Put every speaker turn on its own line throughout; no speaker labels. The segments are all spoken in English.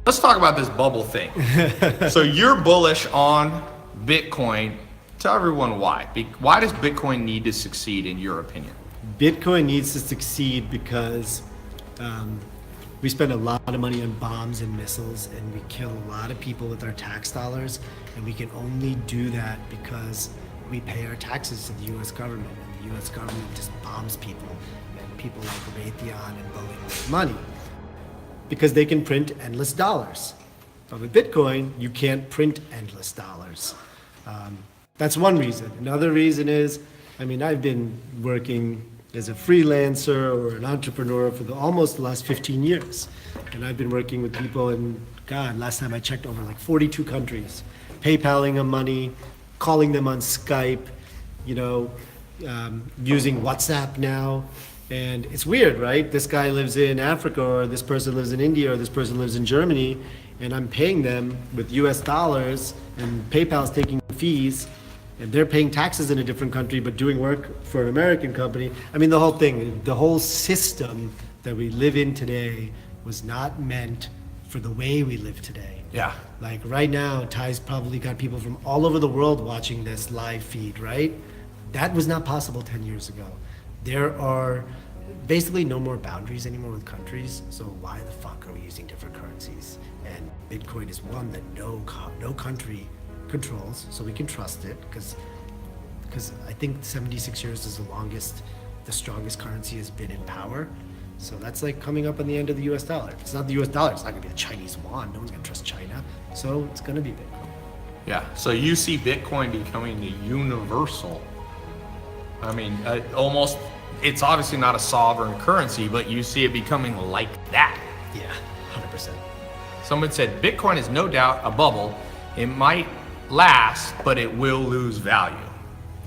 let's talk about this bubble thing. So you're bullish on Bitcoin. Tell everyone why. Why does Bitcoin need to succeed in your opinion?
Bitcoin needs to succeed because we spend a lot of money on bombs and missiles, and we kill a lot of people with our tax dollars, and we can only do that because we pay our taxes to the U.S. government, and the U.S. government just bombs people, and people like Raytheon and Boeing make money because they can print endless dollars. But with Bitcoin, you can't print endless dollars. That's one reason. Another reason is, I've been working as a freelancer or an entrepreneur for almost the last 15 years. And I've been working with people in, last time I checked, over like 42 countries, PayPaling them money, calling them on Skype, using WhatsApp now. And it's weird, right? This guy lives in Africa, or this person lives in India, or this person lives in Germany, and I'm paying them with US dollars, and PayPal's taking fees, and they're paying taxes in a different country, but doing work for an American company. The whole thing, the whole system that we live in today was not meant for the way we live today.
Yeah.
Like right now, Ty's probably got people from all over the world watching this live feed, right? That was not possible 10 years ago. There are basically no more boundaries anymore with countries, so why the fuck are we using different currencies? And Bitcoin is one that no country controls, so we can trust it, because I think 76 years is the strongest currency has been in power. So that's like coming up on the end of the US dollar. If it's not the US dollar, it's not gonna be the Chinese yuan. No one's gonna trust China. So it's gonna be Bitcoin.
Yeah, so you see Bitcoin becoming the universal, almost, it's obviously not a sovereign currency, but you see it becoming like that.
Yeah, 100%.
Someone said, Bitcoin is no doubt a bubble. It might last, but it will lose value.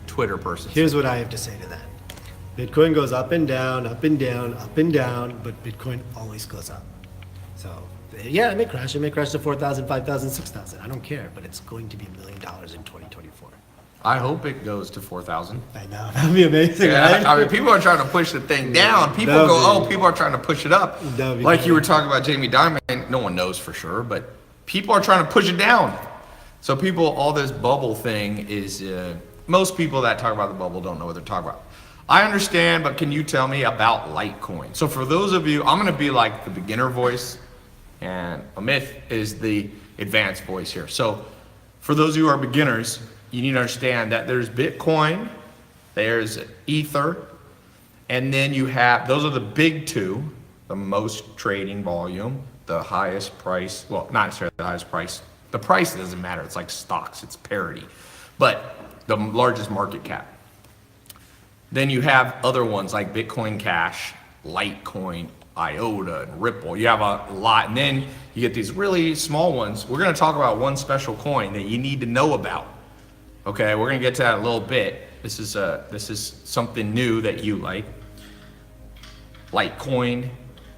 Twitter person.
Here's what I have to say to that. Bitcoin goes up and down, up and down, up and down, but Bitcoin always goes up. So yeah, it may crash to 4,000, 5,000, 6,000. I don't care, but it's going to be $1 million in 2024.
I hope it goes to 4,000.
I know, that'd be amazing,
yeah,
right?
People are trying to push the thing down. People people are trying to push it up. Like
great.
You were talking about Jamie Dimon, no one knows for sure, but people are trying to push it down. So all this bubble thing is, most people that talk about the bubble don't know what they're talking about. I understand, but can you tell me about Litecoin? So for those of you, I'm gonna be like the beginner voice, and Amit is the advanced voice here. So for those of you who are beginners, you need to understand that there's Bitcoin, there's Ether, and then you have, those are the big two, the most trading volume, the highest price, well, not necessarily the highest price. The price doesn't matter, it's like stocks, it's parity. But the largest market cap. Then you have other ones like Bitcoin Cash, Litecoin, IOTA, and Ripple. You have a lot, and then you get these really small ones. We're gonna talk about one special coin that you need to know about. Okay, we're gonna get to that in a little bit. This is something new that you like. Litecoin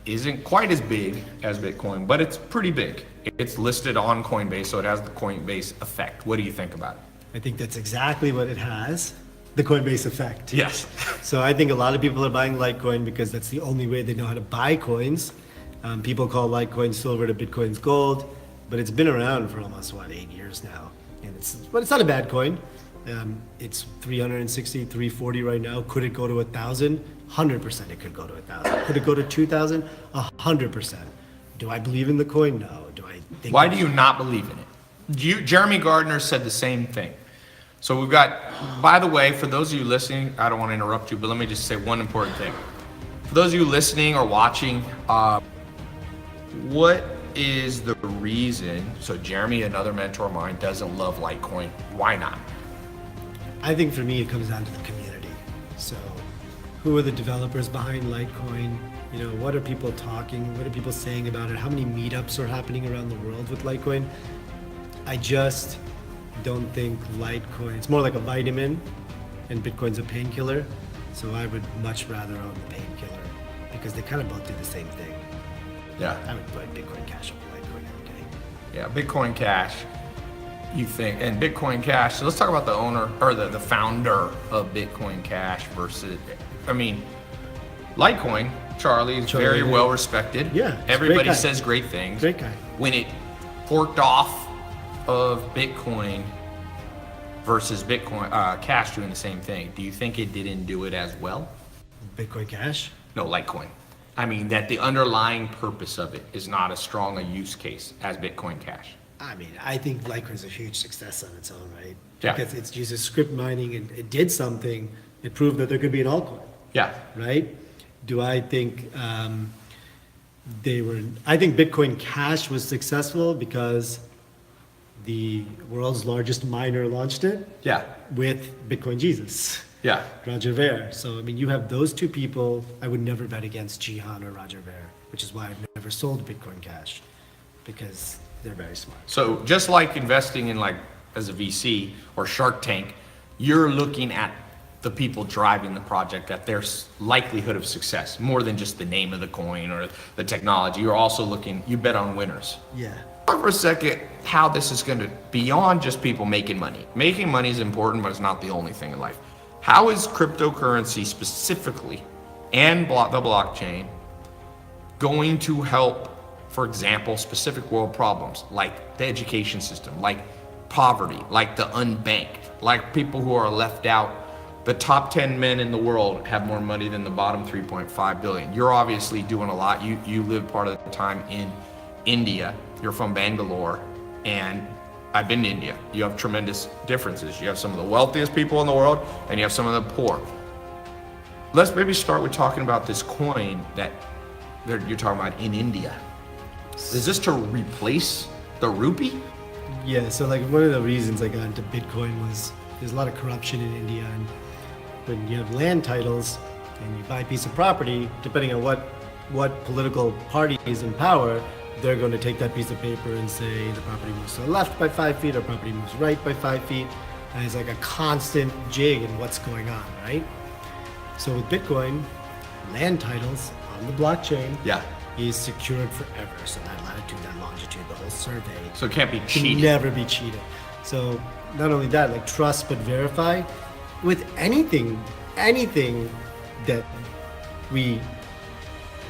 isn't quite as big as Bitcoin, but it's pretty big. It's listed on Coinbase, so it has the Coinbase effect. What do you think about it?
I think that's exactly what it has, the Coinbase effect.
Yes.
So I think a lot of people are buying Litecoin because that's the only way they know how to buy coins. People call Litecoin silver to Bitcoin's gold, but it's been around for almost, 8 years now. But it's not a bad coin. It's 360, 340 right now. Could it go to 1,000? 100% it could go to 1,000. Could it go to 2,000? 100%. Do I believe in the coin? No. Do I think?
Why do you not believe in it? Jeremy Gardner said the same thing. So we've got, by the way, for those of you listening, I don't want to interrupt you, but let me just say one important thing. For those of you listening or watching, what is the reason, so Jeremy, another mentor of mine, doesn't love Litecoin? Why not?
I think for me, it comes down to the community. So who are the developers behind Litecoin? What are people talking? What are people saying about it? How many meetups are happening around the world with Litecoin? I just don't think Litecoin, it's more like a vitamin and Bitcoin's a painkiller. So I would much rather own the painkiller because they kind of both do the same thing.
Yeah.
I would put Bitcoin Cash over Litecoin every day.
Yeah, Bitcoin Cash, you think, and Bitcoin Cash, so let's talk about the owner, or the founder of Bitcoin Cash versus, Litecoin Charlie is very
Charlie.
well respected.
Yeah, he's a great
Everybody
guy.
says great things.
Great guy.
When it forked off of Bitcoin versus Bitcoin Cash doing the same thing, do you think it didn't do it as well?
Bitcoin Cash.
No, Litecoin. I mean that the underlying purpose of it is not as strong a use case as Bitcoin Cash.
I mean, I think Litecoin's a huge success on its own, right?
Yeah.
Because it's uses script mining and it did something. It proved that there could be an altcoin,
Yeah.
right? Do I think I think Bitcoin Cash was successful because the world's largest miner launched it
Yeah.
with Bitcoin Jesus,
Yeah.
Roger Ver. So, I mean, you have those two people. I would never bet against Jihan or Roger Ver, which is why I've never sold Bitcoin Cash, because they're very smart.
So just like investing in like as a VC or Shark Tank, you're looking at the people driving the project, at their likelihood of success, more than just the name of the coin or the technology. You're also looking, you bet on winners.
Yeah.
Talk for a second how this is going to, beyond just people making money. Making money is important, but it's not the only thing in life. How is cryptocurrency specifically and the blockchain going to help, for example, specific world problems like the education system, like poverty, like the unbanked, like people who are left out? The top 10 men in the world have more money than the bottom 3.5 billion. You're obviously doing a lot. You live part of the time in India. You're from Bangalore, and I've been to India. You have tremendous differences. You have some of the wealthiest people in the world, and you have some of the poor. Let's maybe start with talking about this coin that you're talking about in India. Is this to replace the rupee?
Yeah, so like one of the reasons I got into Bitcoin was there's a lot of corruption in India, and when you have land titles and you buy a piece of property, depending on what political party is in power, they're going to take that piece of paper and say the property moves to the left by 5 feet or property moves right by 5 feet, and it's like a constant jig in what's going on, right? So with Bitcoin, land titles on the blockchain
Yeah.
is secured forever. So that latitude, that longitude, the whole survey
So it can't be
can
cheated.
never be cheated. So not only that, like trust but verify with anything that we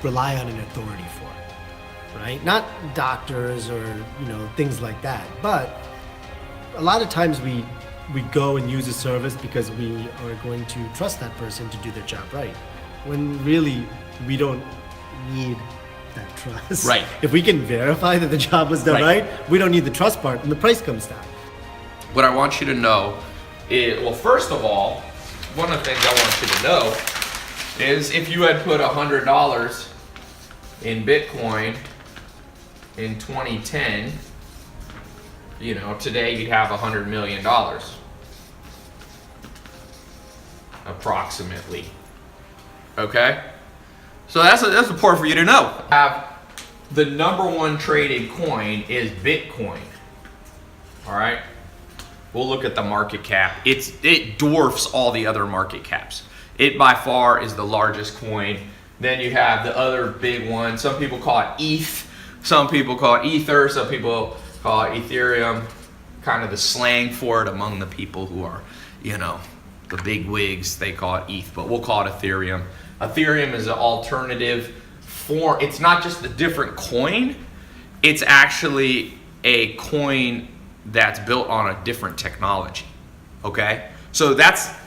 rely on an authority for, right? Not doctors or things like that, but a lot of times we go and use a service because we are going to trust that person to do their job right, when really we don't need that trust.
Right.
If we can verify that the job was done
Right.
right, we don't need the trust part, and the price comes down.
What I want you to know is, well, first of all, one of the things I want you to know is if you had put $100 in Bitcoin in 2010, today you'd have $100 million, approximately. Okay? So that's important for you to know. The number one traded coin is Bitcoin. All right? We'll look at the market cap. It dwarfs all the other market caps. It by far is the largest coin. Then you have the other big one. Some people call it ETH. Some people call it Ether. Some people call it Ethereum. Kind of the slang for it among the people who are, the big wigs. They call it ETH, but we'll call it Ethereum. Ethereum is an alternative form. It's not just a different coin. It's actually a coin that's built on a different technology. Okay? So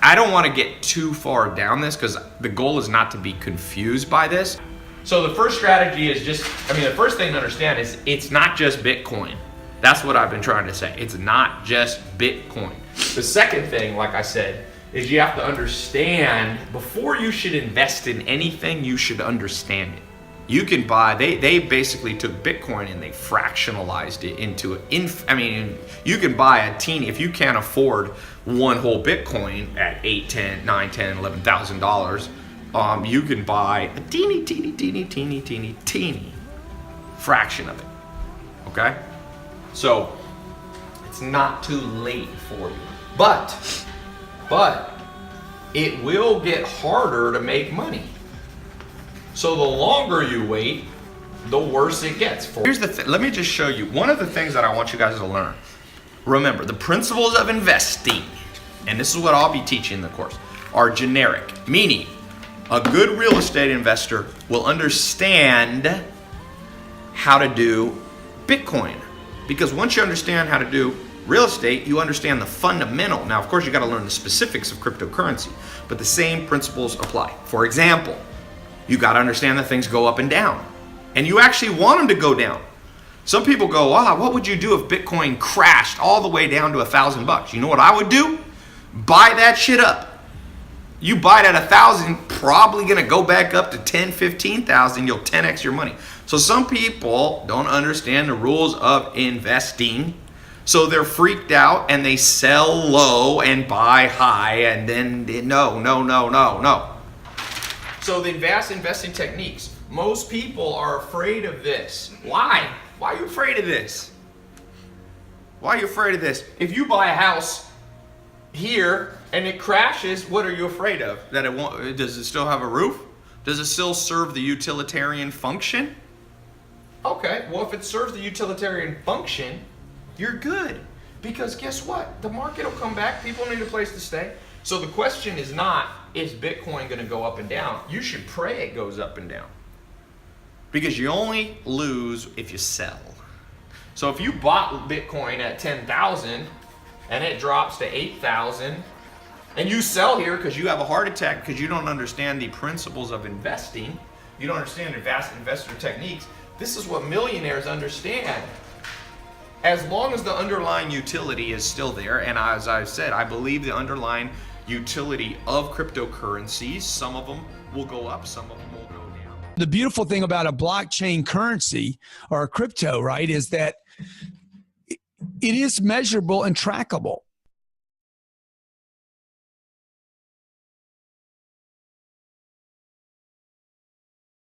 I don't want to get too far down this because the goal is not to be confused by this. So the first strategy is the first thing to understand is it's not just Bitcoin. That's what I've been trying to say. It's not just Bitcoin. The second thing, like I said, is you have to understand, before you should invest in anything, you should understand it. You can buy, they basically took Bitcoin and they fractionalized it into, you can buy a teeny, if you can't afford one whole Bitcoin at $8, $10, $9, $10, $11,000, you can buy a teeny fraction of it, okay? So, it's not too late for you. But it will get harder to make money. So the longer you wait, the worse it gets for you. Here's the thing. Let me just show you. One of the things that I want you guys to learn. Remember, the principles of investing, and this is what I'll be teaching in the course, are generic. Meaning, A good real estate investor will understand how to do Bitcoin. Because once you understand how to do real estate, you understand the fundamental. Now, of course, you got to learn the specifics of cryptocurrency, but the same principles apply. For example, you got to understand that things go up and down, and you actually want them to go down. Some people go, what would you do if Bitcoin crashed all the way down to $1,000? You know what I would do? Buy that shit up. You buy it at 1,000, probably gonna go back up to 10, 15,000. You'll 10x your money. So some people don't understand the rules of investing, so they're freaked out and they sell low and buy high, and then no. So the advanced investing techniques. Most people are afraid of this. Why? Why are you afraid of this? Why are you afraid of this? If you buy a house here and it crashes, what are you afraid of? That it won't? Does it still have a roof? Does it still serve the utilitarian function? Okay, well, if it serves the utilitarian function, you're good. Because guess what? The market will come back. People need a place to stay. So the question is not, is Bitcoin going to go up and down? You should pray it goes up and down. Because you only lose if you sell. So if you bought Bitcoin at 10,000 and it drops to 8,000, and you sell here because you have a heart attack because you don't understand the principles of investing, you don't understand advanced investor techniques, this is what millionaires understand. As long as the underlying utility is still there, and as I've said, I believe the underlying utility of cryptocurrencies, some of them will go up, some of them will go down.
The beautiful thing about a blockchain currency or a crypto, right, is that it is measurable and trackable.